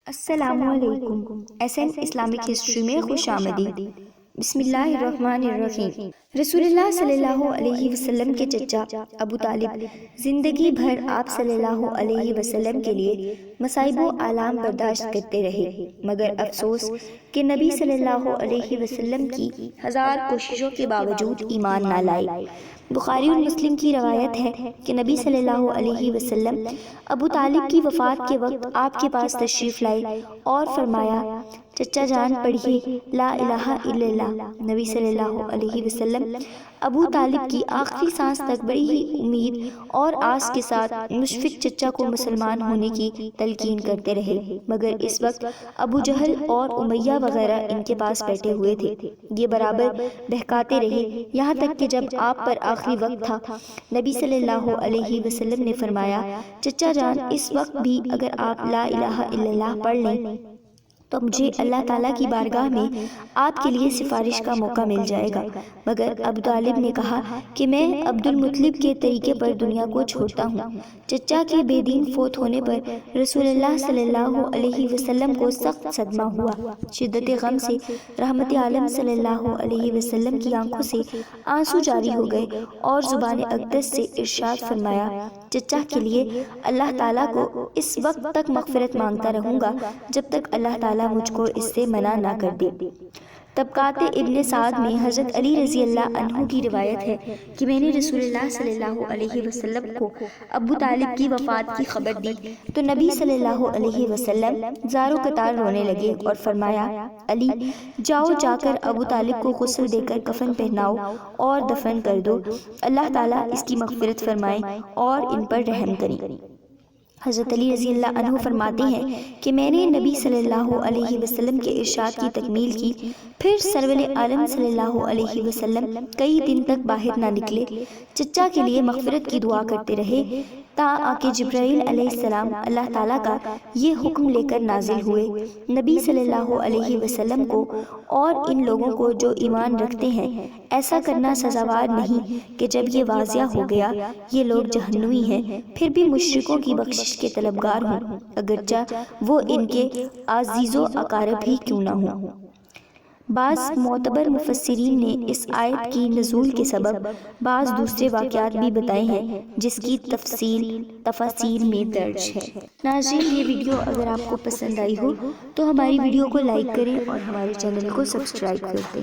السلام علیکم۔ SN Islamic history میں خوش آمدید۔ بسم اللہ الرحمن الرحیم۔ رسول اللہ صلی اللہ علیہ وسلم کے چچا ابو طالب زندگی بھر آپ صلی اللہ علیہ وسلم کے لیے مصائب و آلام برداشت کرتے رہے، مگر افسوس کہ نبی صلی اللہ علیہ وسلم کی ہزار کوششوں کے باوجود ایمان نہ لائے۔ بخاری اور مسلم کی روایت ہے کہ نبی صلی اللہ علیہ وسلم ابو طالب کی وفات کے وقت آپ کے پاس تشریف لائے اور فرمایا، چچا جان پڑھیے لا الہ الا اللہ۔ نبی صلی اللہ علیہ وسلم ابو طالب کی آخری سانس تک بڑی ہی امید اور آس کے ساتھ مشفق چچا کو مسلمان ہونے کی تلقین کرتے رہے، مگر اس وقت ابو جہل اور امیہ وغیرہ ان کے پاس بیٹھے ہوئے تھے۔ یہ برابر بہکاتے رہے، یہاں تک کہ جب آپ پر آخری وقت تھا، نبی صلی اللہ علیہ وسلم نے فرمایا، چچا جان اس وقت بھی اگر آپ لا الہ الا اللہ پڑھ لیں تو مجھے اللہ تعالیٰ کی بارگاہ میں آپ کے لیے سفارش کا موقع مل جائے گا۔ مگر ابو طالب نے کہا کہ میں عبد المطلب کے طریقے پر دنیا کو چھوڑتا ہوں۔ چچا کے بے دین فوت ہونے پر رسول اللہ صلی اللہ علیہ وسلم کو سخت صدمہ ہوا۔ شدت غم سے رحمت عالم صلی اللہ علیہ وسلم کی آنکھوں سے آنسو جاری ہو گئے اور زبان اقدس سے ارشاد فرمایا، چچا کے لیے اللہ تعالیٰ کو اس وقت تک مغفرت مانگتا رہوں گا جب تک اللہ تعالیٰ مجھ کو اس سے منع نہ کر دے۔ طبقات ابن سعد میں حضرت علی رضی اللہ عنہ کی روایت ہے کہ میں نے رسول اللہ صلی اللہ علیہ وسلم کو ابو طالب کی وفات کی خبر دی تو نبی صلی اللہ علیہ وسلم زار و قطار رونے لگے اور فرمایا، علی جاؤ جا کر ابو طالب کو غسل دے کر کفن پہناؤ اور دفن کر دو، اللہ تعالیٰ اس کی مغفرت فرمائیں اور ان پر رحم کریں۔ حضرت علی رضی اللہ عنہ فرماتے ہیں کہ میں نے نبی صلی اللہ علیہ وسلم کے ارشاد کی تکمیل کی، پھر سرور عالم صلی اللہ علیہ وسلم کئی دن تک باہر نہ نکلے، چچا کے لیے مغفرت کی دعا کرتے رہے تا آقا جبرائیل علیہ السلام اللہ تعالیٰ کا یہ حکم لے کر نازل ہوئے، نبی صلی اللہ علیہ وسلم کو اور ان لوگوں کو جو ایمان رکھتے ہیں ایسا کرنا سزاوار نہیں کہ جب یہ واضح ہو گیا یہ لوگ جہنمی ہیں، پھر بھی مشرکوں کی بخشش کے طلبگار ہوں، اگرچہ وہ ان کے عزیز و اقارب ہی کیوں نہ ہوں۔ بعض معتبر مفسرین نے اس آیت کی نزول کے سبب بعض دوسرے واقعات بھی بتائے ہیں جس کی تفاصیل میں درج ہے۔ ناظرین، یہ ویڈیو اگر آپ کو پسند آئی ہو تو ہماری ویڈیو کو لائک کریں اور ہمارے چینل کو سبسکرائب کر دیں۔